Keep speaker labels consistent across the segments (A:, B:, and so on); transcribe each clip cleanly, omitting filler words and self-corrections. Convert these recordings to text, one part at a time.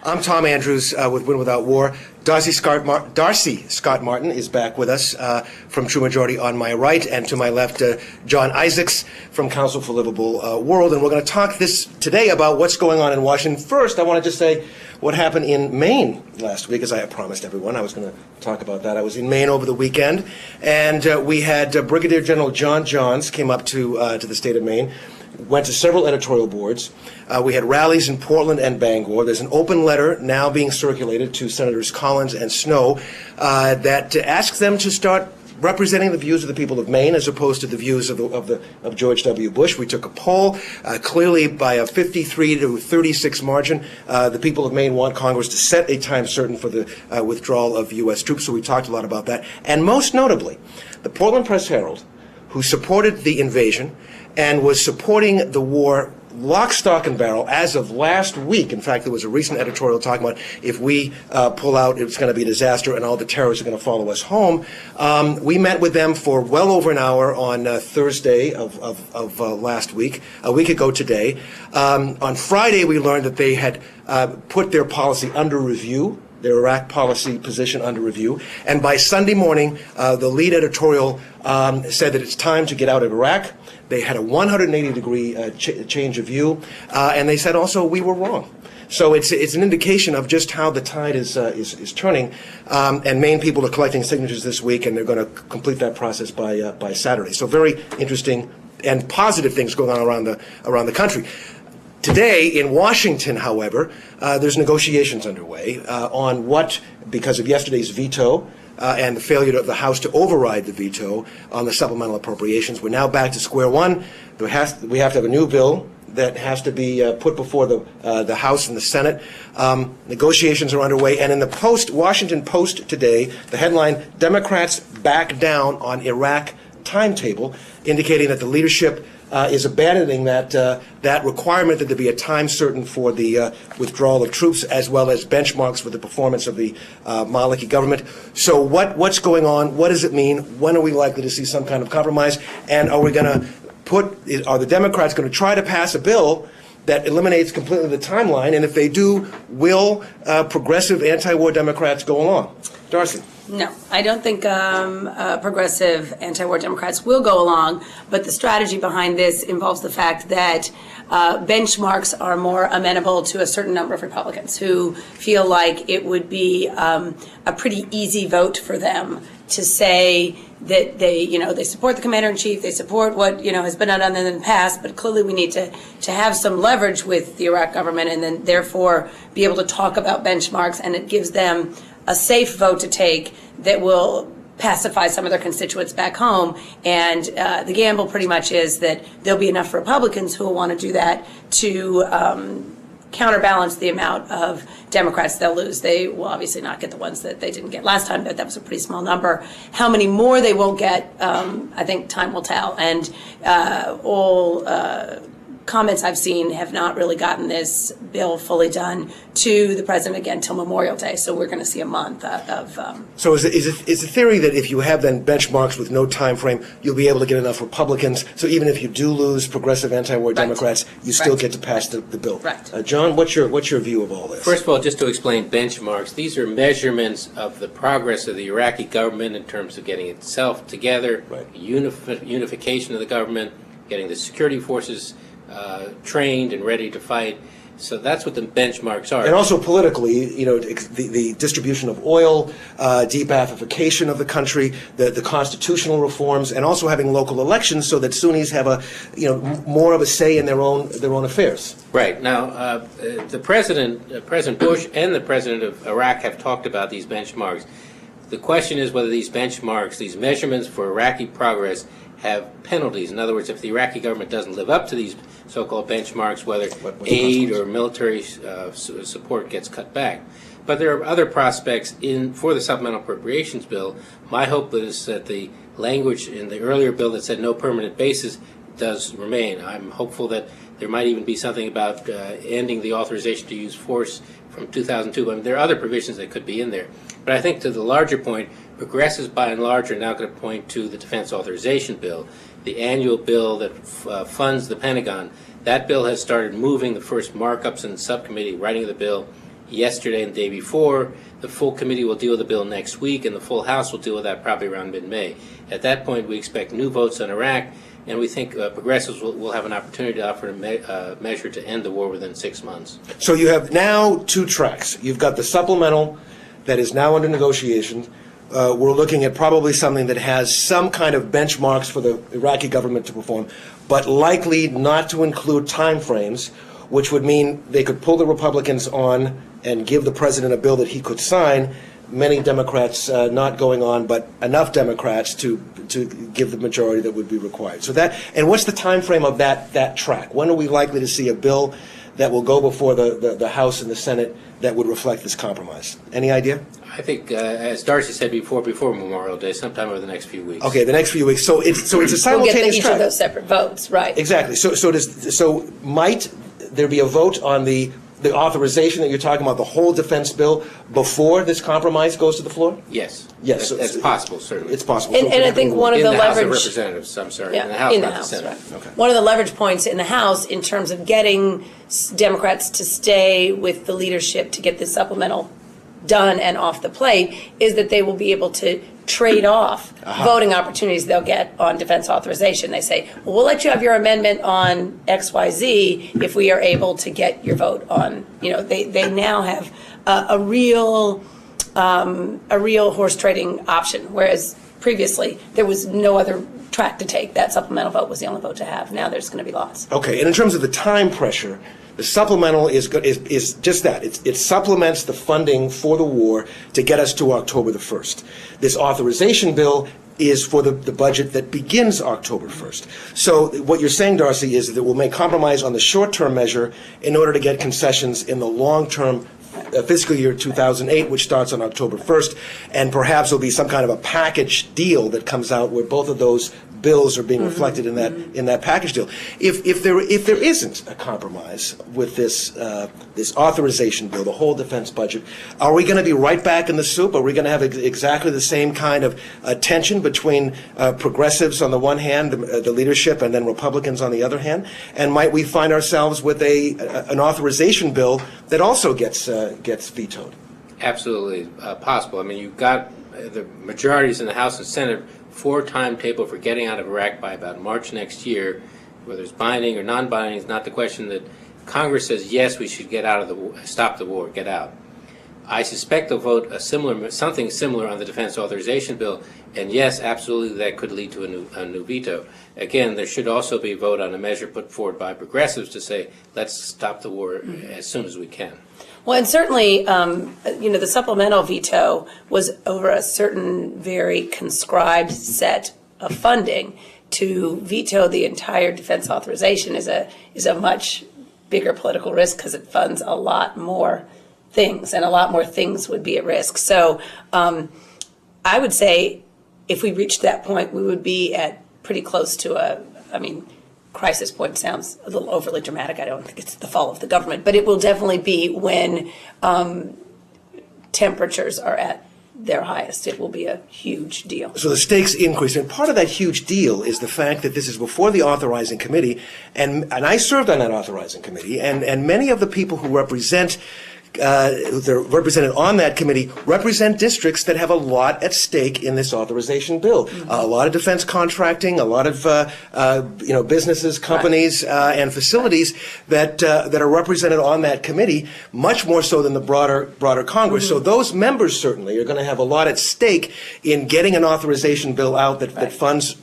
A: I'm Tom Andrews with Win Without War. Darcy Scott Martin is back with us from True Majority on my right, and to my left, John Isaacs from Council for Livable World. And we're going to talk today about what's going on in Washington. First, I want to just say what happened in Maine last week, as I had promised everyone. I was going to talk about that. I was in Maine over the weekend, and we had Brigadier General John Johns came up to the state of Maine. Went to several editorial boards. We had rallies in Portland and Bangor. There's an open letter now being circulated to Senators Collins and Snow that asks them to start representing the views of the people of Maine as opposed to the views of George W. Bush. We took a poll, clearly by a 53 to 36 margin. The people of Maine want Congress to set a time certain for the withdrawal of U.S. troops, so we talked a lot about that. And most notably, the Portland Press-Herald, who supported the invasion and was supporting the war lock, stock, and barrel as of last week. In fact, there was a recent editorial talking about if we pull out, it's going to be a disaster and all the terrorists are going to follow us home. We met with them for well over an hour on Thursday of last week, a week ago today. On Friday, we learned that they had put their policy under review, their Iraq policy position under review. And by Sunday morning, the lead editorial said that it's time to get out of Iraq. They had a 180-degree change of view, and they said also we were wrong. So it's an indication of just how the tide is turning. And Maine people are collecting signatures this week, and they're going to complete that process by Saturday. So very interesting and positive things going on around the country. Today in Washington, however, there's negotiations underway on what, because of yesterday's veto and the failure of the House to override the veto on the supplemental appropriations, we're now back to square one. We have to have a new bill that has to be put before the House and the Senate. Negotiations are underway, and in the Washington Post today, the headline, "Democrats Back Down on Iraq Timetable," indicating that the leadership is abandoning that requirement that there be a time certain for the withdrawal of troops, as well as benchmarks for the performance of the Maliki government. So what's going on? What does it mean? When are we likely to see some kind of compromise? And are the Democrats going to try to pass a bill that eliminates completely the timeline? And if they do, will progressive anti-war Democrats go along? Darcy.
B: No, I don't think progressive anti-war Democrats will go along, but the strategy behind this involves the fact that benchmarks are more amenable to a certain number of Republicans who feel like it would be a pretty easy vote for them to say that they support the commander-in-chief, they support what has been done in the past, but clearly we need to have some leverage with the Iraq government, and then therefore be able to talk about benchmarks, and it gives them a safe vote to take that will pacify some of their constituents back home. And the gamble pretty much is that there'll be enough Republicans who will want to do that to counterbalance the amount of Democrats they'll lose. They will obviously not get the ones that they didn't get last time, but that was a pretty small number. How many more they won't get, I think time will tell. And all comments I've seen have not really gotten this bill fully done to the president again till Memorial Day. So we're going to see a month of.
A: So is the theory that if you have then benchmarks with no time frame, you'll be able to get enough Republicans? So even if you do lose progressive anti-war Democrats, you still get to pass the bill.
B: Right.
A: John, what's your view of all this?
C: First of all, just to explain benchmarks, these are measurements of the progress of the Iraqi government in terms of getting itself together, unification of the government, getting the security forces trained and ready to fight. So that's what the benchmarks are.
A: And also politically, the distribution of oil, de-Baathification of the country, the constitutional reforms, and also having local elections so that Sunnis have more of a say in their own affairs.
C: Right. Now, President Bush and the President of Iraq have talked about these benchmarks. The question is whether these benchmarks, these measurements for Iraqi progress, have penalties. In other words, if the Iraqi government doesn't live up to these so-called benchmarks, whether aid or military support gets cut back. But there are other prospects for the supplemental appropriations bill. My hope is that the language in the earlier bill that said no permanent basis does remain. I'm hopeful that there might even be something about ending the authorization to use force from 2002. I mean, there are other provisions that could be in there. But I think to the larger point, progressives by and large are now going to point to the defense authorization bill, the annual bill that funds the Pentagon. That bill has started moving. The first markups in the subcommittee writing the bill yesterday and the day before. The full committee will deal with the bill next week, and the full House will deal with that probably around mid-May. At that point, we expect new votes on Iraq, and we think progressives will have an opportunity to offer a measure to end the war within 6 months.
A: So you have now two tracks. You've got the supplemental that is now under negotiation. We're looking at probably something that has some kind of benchmarks for the Iraqi government to perform, but likely not to include timeframes, which would mean they could pull the Republicans on and give the president a bill that he could sign. Many Democrats not going on, but enough Democrats to give the majority that would be required. So that, and what's the time frame of that track? When are we likely to see a bill that will go before the House and the Senate that would reflect this compromise? Any idea?
C: I think, as Darcy said before Memorial Day, sometime over the next few weeks.
A: Okay, the next few weeks. So it's a
B: We'll
A: simultaneous
B: get each
A: track.
B: of those separate votes, right?
A: Exactly. So might there be a vote on the authorization that you're talking about, the whole defense bill, before this compromise goes to the floor?
C: Yes.
A: Yes.
C: That's possible, certainly.
A: It's possible.
B: And I think one of
C: in
B: the
C: the House of
B: leverage.
C: Representatives, I'm sorry,
B: Yeah,
C: in the House,
B: in the
C: not
B: House,
C: the Senate.
B: right.
A: Okay.
B: One of the leverage points in the House in terms of getting Democrats to stay with the leadership to get this supplemental done and off the plate is that they will be able to trade off voting opportunities they'll get on defense authorization. They say, well, we'll let you have your amendment on XYZ if we are able to get your vote on, they now have a real horse trading option, whereas previously there was no other track to take. That supplemental vote was the only vote to have. Now there's going to be lots.
A: Okay, and in terms of the time pressure, the supplemental is just that. It supplements the funding for the war to get us to October the 1st. This authorization bill is for the budget that begins October 1st. So what you're saying, Darcy, is that we'll make compromise on the short-term measure in order to get concessions in the long-term fiscal year 2008, which starts on October 1st, and perhaps there'll be some kind of a package deal that comes out where both of those bills are being reflected in that package deal. If there isn't a compromise with this authorization bill, the whole defense budget, are we going to be right back in the soup? Are we going to have exactly the same kind of tension between progressives on the one hand, the leadership, and then Republicans on the other hand? And might we find ourselves with an authorization bill that also gets vetoed?
C: Absolutely possible. I mean, you've got the majorities in the House and Senate for timetable for getting out of Iraq by about March next year. Whether it's binding or non-binding is not the question. That Congress says yes, we should get out of the war, stop the war, get out. I suspect they'll vote something similar on the defense authorization bill, and yes, absolutely, that could lead to a new veto. Again, there should also be a vote on a measure put forward by progressives to say let's stop the war as soon as we can.
B: Well, and certainly, the supplemental veto was over a certain very conscribed set of funding. To veto the entire defense authorization is a much bigger political risk because it funds a lot more things, and a lot more things would be at risk. So I would say if we reached that point, we would be at pretty close to crisis point sounds a little overly dramatic. I don't think it's the fall of the government, but it will definitely be when temperatures are at their highest. It will be a huge deal.
A: So the stakes increase, and part of that huge deal is the fact that this is before the authorizing committee, and I served on that authorizing committee, and many of the people who they're represented on that committee represent districts that have a lot at stake in this authorization bill. A lot of defense contracting, a lot of businesses, companies, and facilities that are represented on that committee, much more so than the broader Congress. So those members certainly are going to have a lot at stake in getting an authorization bill out that funds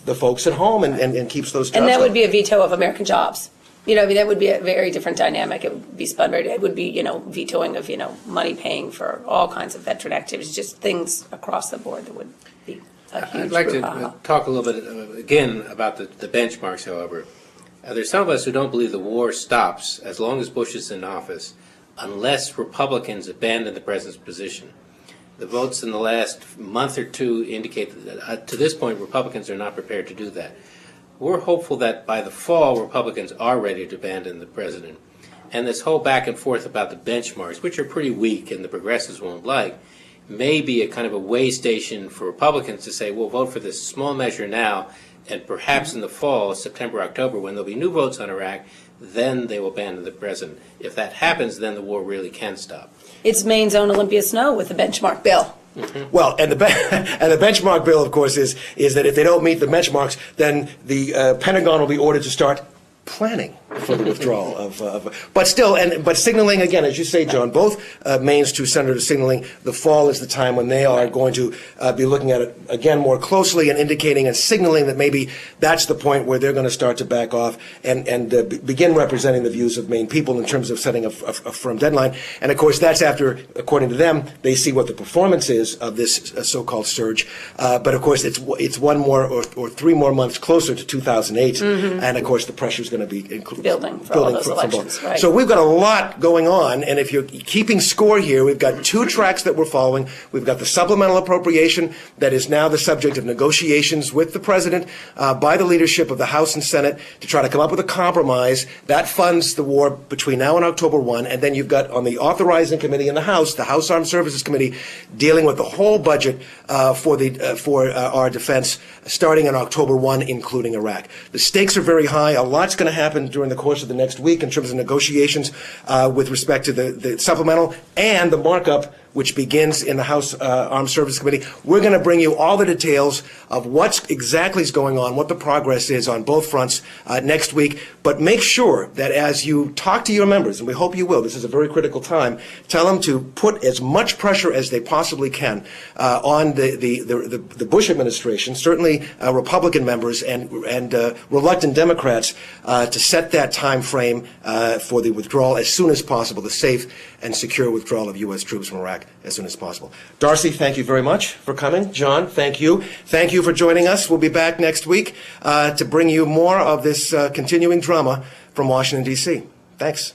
A: the folks at home and keeps those jobs.
B: And that
A: going.
B: would be a veto of American jobs. That would be a very different dynamic. It would be spun very, it would be, vetoing of, money paying for all kinds of veteran activities, just things across the board that would be a huge
C: I'd like to
B: brouhaha.
C: talk a little bit, again, about the benchmarks, however. There's some of us who don't believe the war stops as long as Bush is in office, unless Republicans abandon the president's position. The votes in the last month or two indicate that, to this point, Republicans are not prepared to do that. We're hopeful that by the fall, Republicans are ready to abandon the president. And this whole back and forth about the benchmarks, which are pretty weak and the progressives won't like, may be a kind of a way station for Republicans to say, we'll vote for this small measure now, and perhaps in the fall, September, October, when there'll be new votes on Iraq, then they will abandon the president. If that happens, then the war really can stop.
B: It's Maine's own Olympia Snow with the benchmark bill.
A: Well, and the and the benchmark bill, of course, is that if they don't meet the benchmarks, then the Pentagon will be ordered to start planning for the withdrawal but still, but signaling again, as you say, John, both Maine's two senators signaling the fall is the time when they are going to be looking at it again more closely and indicating and signaling that maybe that's the point where they're going to start to back off and begin representing the views of Maine people in terms of setting a firm deadline. And of course, that's after, according to them, they see what the performance is of this so-called surge. But of course, it's one more or 3 more months closer to 2008, and of course, the pressure is going to be
B: building for all those elections. Right.
A: So we've got a lot going on, and if you're keeping score here, we've got 2 tracks that we're following. We've got the supplemental appropriation that is now the subject of negotiations with the president by the leadership of the House and Senate to try to come up with a compromise that funds the war between now and October 1. And then you've got on the authorizing committee in the House Armed Services Committee, dealing with the whole budget for our defense starting in October 1, including Iraq. The stakes are very high. A lot's going to happen during the course of the next week in terms of negotiations with respect to the supplemental and the markup, which begins in the House Armed Services Committee. We're going to bring you all the details of what exactly is going on, what the progress is on both fronts next week. But make sure that as you talk to your members, and we hope you will, this is a very critical time, tell them to put as much pressure as they possibly can on the Bush administration, certainly Republican members and reluctant Democrats, to set that time frame for the withdrawal as soon as possible, the safe and secure withdrawal of U.S. troops from Iraq as soon as possible. Darcy, thank you very much for coming. John, thank you. Thank you for joining us. We'll be back next week to bring you more of this continuing drama from Washington, D.C. Thanks.